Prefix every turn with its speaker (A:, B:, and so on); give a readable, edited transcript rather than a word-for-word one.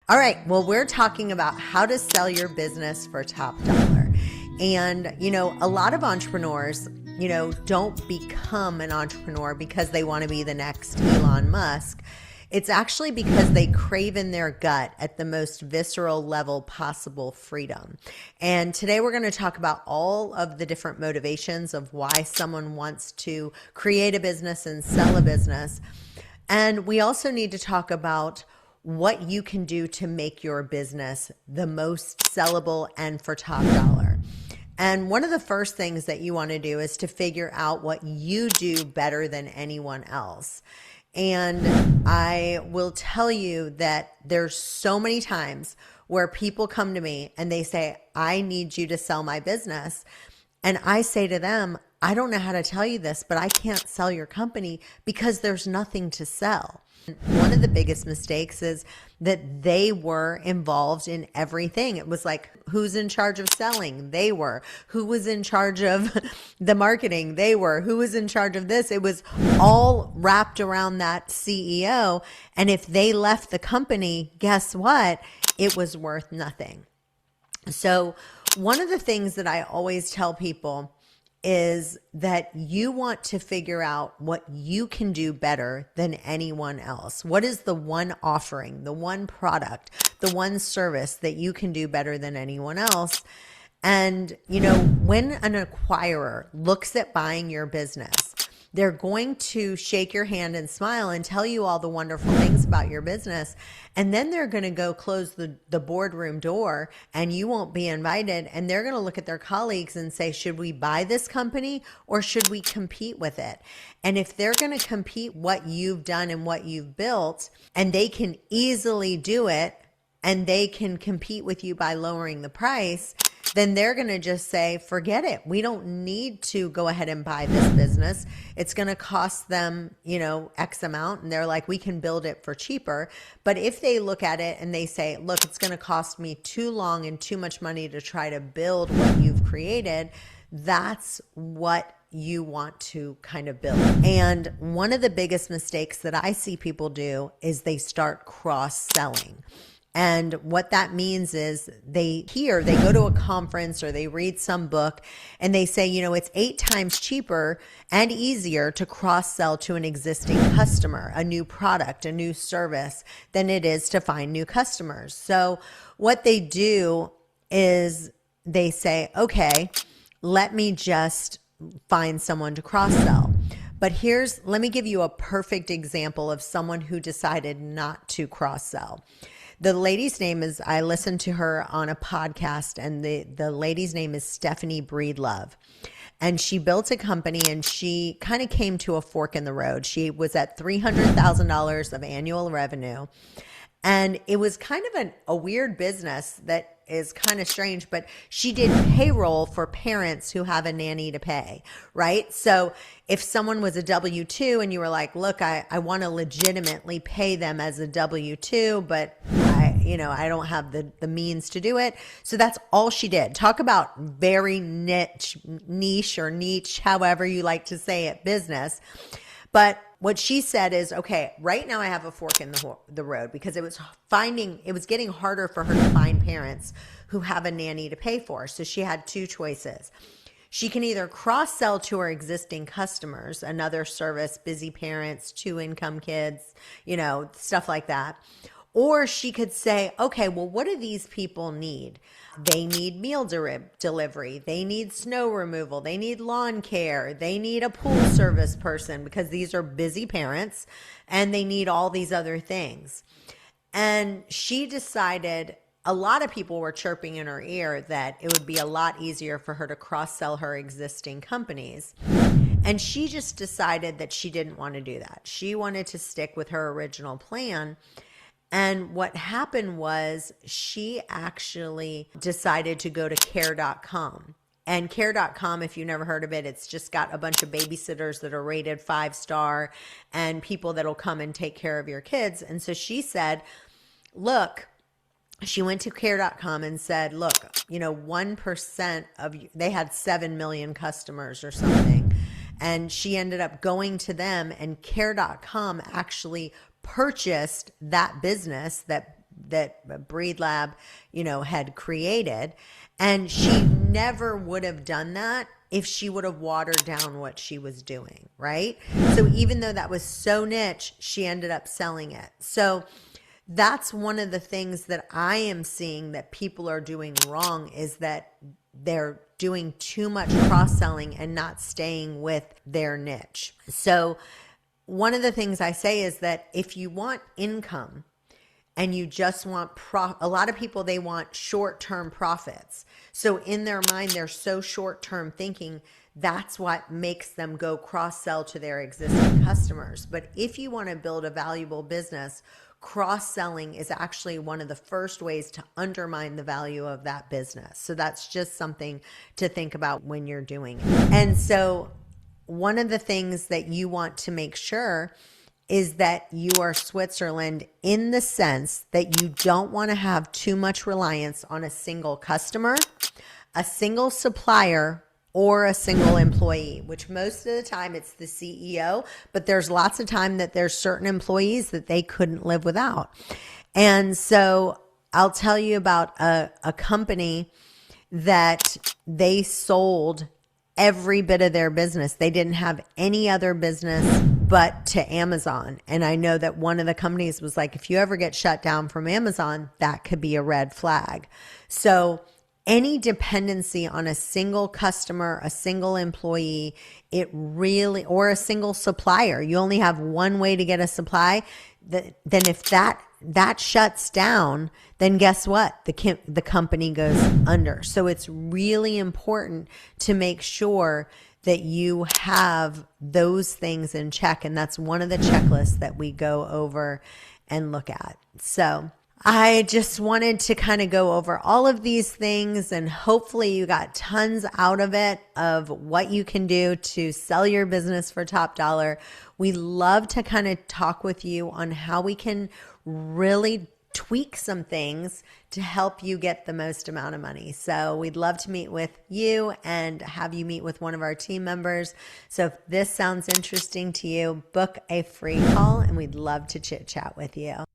A: All right, well, we're talking about how to sell your business for top dollar. And, a lot of entrepreneurs, don't become an entrepreneur because they want to be the next Elon Musk. It's actually because they crave in their gut at the most visceral level possible freedom. And today we're going to talk about all of the different motivations of why someone wants to create a business and sell a business. And we also need to talk about what you can do to make your business the most sellable and for top dollar. And one of the first things that you want to do is to figure out what you do better than anyone else. And I will tell you that there's so many times where people come to me and they say, I need you to sell my business. And I say to them, I don't know how to tell you this, but I can't sell your company because there's nothing to sell. One of the biggest mistakes is that they were involved in everything. It was like, who's in charge of selling? They were. Who was in charge of the marketing? They were. Who was in charge of this? It was all wrapped around that CEO. And if they left the company, guess what? It was worth nothing. So one of the things that I always tell people is that you want to figure out what you can do better than anyone else. What is the one offering, the one product, the one service that you can do better than anyone else? And, when an acquirer looks at buying your business, they're going to shake your hand and smile and tell you all the wonderful things about your business. And then they're going to go close the boardroom door and you won't be invited. And they're going to look at their colleagues and say, should we buy this company or should we compete with it? And if they're going to compete what you've done and what you've built, and they can easily do it, and they can compete with you by lowering the price, then they're going to just say, forget it. We don't need to go ahead and buy this business. It's going to cost them, X amount. And they're like, we can build it for cheaper. But if they look at it and they say, look, it's going to cost me too long and too much money to try to build what you've created, that's what you want to kind of build. And one of the biggest mistakes that I see people do is they start cross-selling. And what that means is they go to a conference or they read some book and they say, it's 8 times cheaper and easier to cross-sell to an existing customer, a new product, a new service, than it is to find new customers. So what they do is they say, okay, let me just find someone to cross-sell. But let me give you a perfect example of someone who decided not to cross-sell. The lady's name is, I listened to her on a podcast, and the lady's name is Stephanie Breedlove. And she built a company and she kind of came to a fork in the road. She was at $300,000 of annual revenue. And it was kind of a weird business that is kind of strange, but she did payroll for parents who have a nanny to pay, right? So if someone was a W-2 and you were like, look, I want to legitimately pay them as a W-2, but I don't have the means to do it. So that's all she did. Talk about very niche, however you like to say it, business. But what she said is, okay, right now I have a fork in the road because it was getting harder for her to find parents who have a nanny to pay for. So she had 2 choices. She can either cross-sell to her existing customers, another service, busy parents, 2-income kids, stuff like that. Or she could say, okay, well, what do these people need? They need meal delivery. They need snow removal. They need lawn care. They need a pool service person because these are busy parents and they need all these other things. And she decided, a lot of people were chirping in her ear that it would be a lot easier for her to cross-sell her existing companies. And she just decided that she didn't want to do that. She wanted to stick with her original plan. And what happened was she actually decided to go to care.com. And care.com, if you've never heard of it, it's just got a bunch of babysitters that are rated 5-star and people that'll come and take care of your kids. And so she said, look, she went to care.com and said, look, 1% of you, they had 7 million customers or something. And she ended up going to them, and care.com actually purchased that business that that Breed Lab, had created. And she never would have done that if she would have watered down what she was doing, right? So even though that was so niche, she ended up selling it. So that's one of the things that I am seeing that people are doing wrong, is that they're doing too much cross-selling and not staying with their niche. So one of the things I say is that if you want income and you just want a lot of people, they want short-term profits. So in their mind, they're so short-term thinking. That's what makes them go cross-sell to their existing customers. But if you want to build a valuable business, cross-selling is actually one of the first ways to undermine the value of that business. So that's just something to think about when you're doing it. And so one of the things that you want to make sure is that you are Switzerland, in the sense that you don't want to have too much reliance on a single customer, a single supplier, or a single employee, which most of the time it's the CEO, but there's lots of time that there's certain employees that they couldn't live without. And so I'll tell you about a company that they sold every bit of their business. They didn't have any other business but to Amazon. And I know that one of the companies was like, if you ever get shut down from Amazon, that could be a red flag. So any dependency on a single customer, a single employee, or a single supplier, you only have one way to get a supply, then if that shuts down, then guess what? The company goes under. So it's really important to make sure that you have those things in check. And that's one of the checklists that we go over and look at. So I just wanted to kind of go over all of these things, and hopefully you got tons out of it, of what you can do to sell your business for top dollar. We love to kind of talk with you on how we can really tweak some things to help you get the most amount of money. So we'd love to meet with you and have you meet with one of our team members. So if this sounds interesting to you, book a free call and we'd love to chit chat with you.